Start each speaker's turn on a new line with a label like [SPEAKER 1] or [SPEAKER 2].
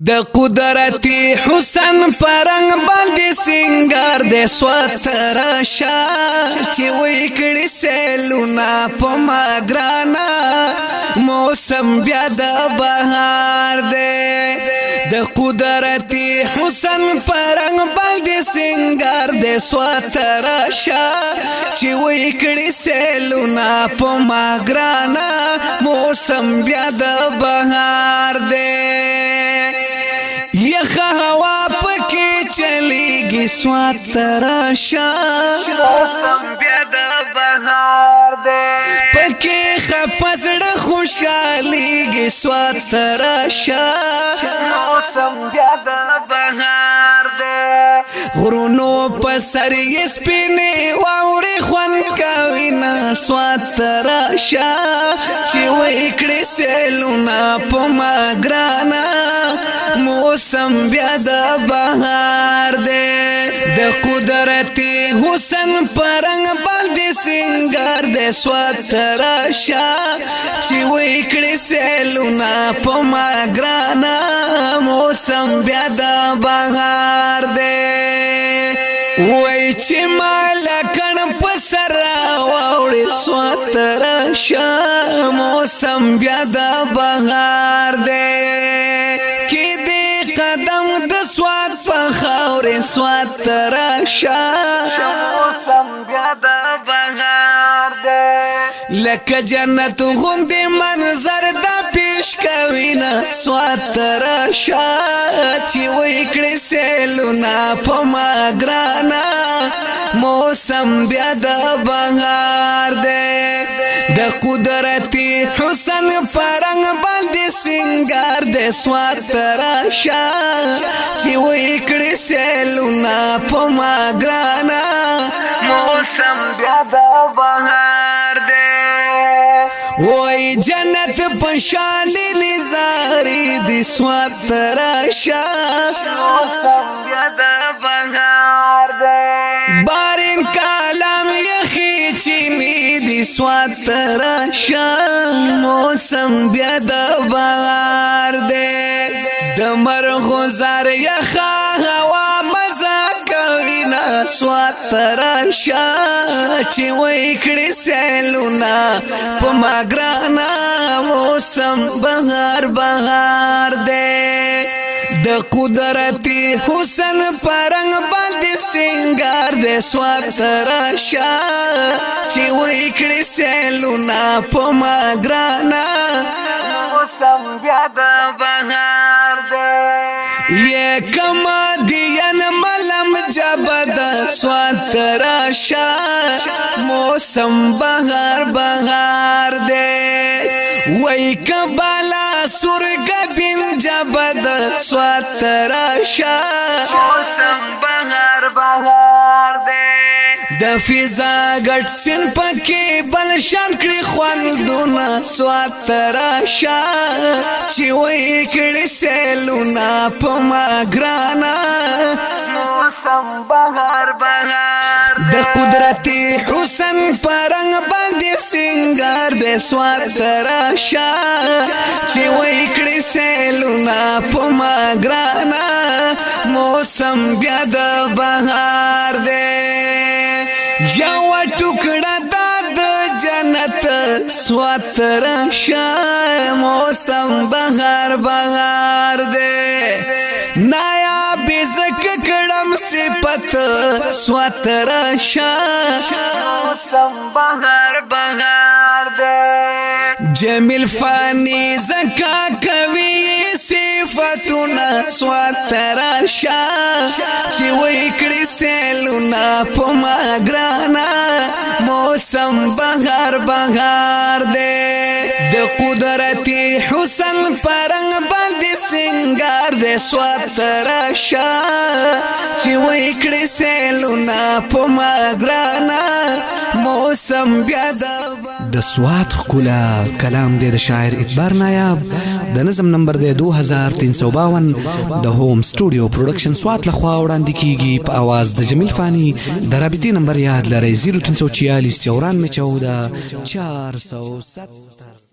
[SPEAKER 1] د قدرتی حسن پرنګ باندې سنگار د سوات راشا چې وې کړي سیلونه په ماګرانا موسم بیا د بهار دی د قدرتی حسن پرنګ باندې سنگار د سوات راشا چې وې کړي سیلونه په ماګرانا موسم بیا د بهار دی یخ هوا پکې چلیږي سوات راشا موسم بیا د بهار دی پکې خپزړه خوشاليږي سوات راشا موسم بیا د بهار دی غرونو په سر یې سپینې واورې خوند کوي نه سوات راشا چې وې کړي سیلونه په ماګرانا موسم بیا د بهار دی د قدرتی حسن پرنګ باندې سنگار د سوات راشا چې وې کړي سیلونه په ماګرانا موسم بیا د بهار دی وای چې مالکن پسر واوړې سوات راشا موسم بیا د بهار دی کې دې قدم د سوات په خاورې سوات راشا موسم بیا د بهار دی لکه جنت غوندې منظر د پیش کوي نه سوات راشا چې وې کړي سیلونه په ماګرانا موسم بیا د بهار دی د قدرتی حسن پرنګ باندې سنگار د سوات راشا چې وې کړي سیلونه په ماګرانا موسم بیا د بهار دی وای جنت پشان نظاری دی سوات راشا موسم بیا د بهار دی بارین کلام یخی چینی دی سوات راشا موسم بیا د بهار دی د مرغو زار یخا هوا مزه کوي نه سوات راشا چې وې کړي سیلونه په ماګرانا موسم بهار بهار دی د قدرتی حسن پرنګ باندې سنگار د سوات راشا چې وې کړي سیلونه په ماګرانا موسم بیا د بهار دی یکم دین ملم جبد سوات راشا موسم بهار بهار دی وای کبالا سرګ بن جبد سوات راشا موسم بهار بهار دی د فضا غټ سن پکې بل شان کړي خوندونه سوات راشا چې وې کړي سیلونه په ماګرانا موسم بهار بهار د قدرتی حسن پرنګ باندې سنگار د سوات راشا چې وې کړي سیلونه په ماګرانا موسم بیا د بهار دی یو ټوکړه د جنت سوات راشا موسم بهار بهار دی نایاب زک کړم صفت سوات راشا موسم بهار بهار دی جمیل فانی زکا کوي صفاتونه سوات راشا چې وې کړي سیلونه په ماګرانا موسم بهار بهار دی د قدرتی حسن پرنګ باندې سنگار د سوات راشا چې وې کړي سیلونه په ماګرانا موسم بیا د سوات خلا کلام د شاعر اعتبار نایاب د نظم نمبر دی 2352 د هوم سټوډیو پروډکشن سوات لخوا وړاندې کیږي په आवाज د جمیل فانی د رابطې نمبر یاد لرئ 0346 94 470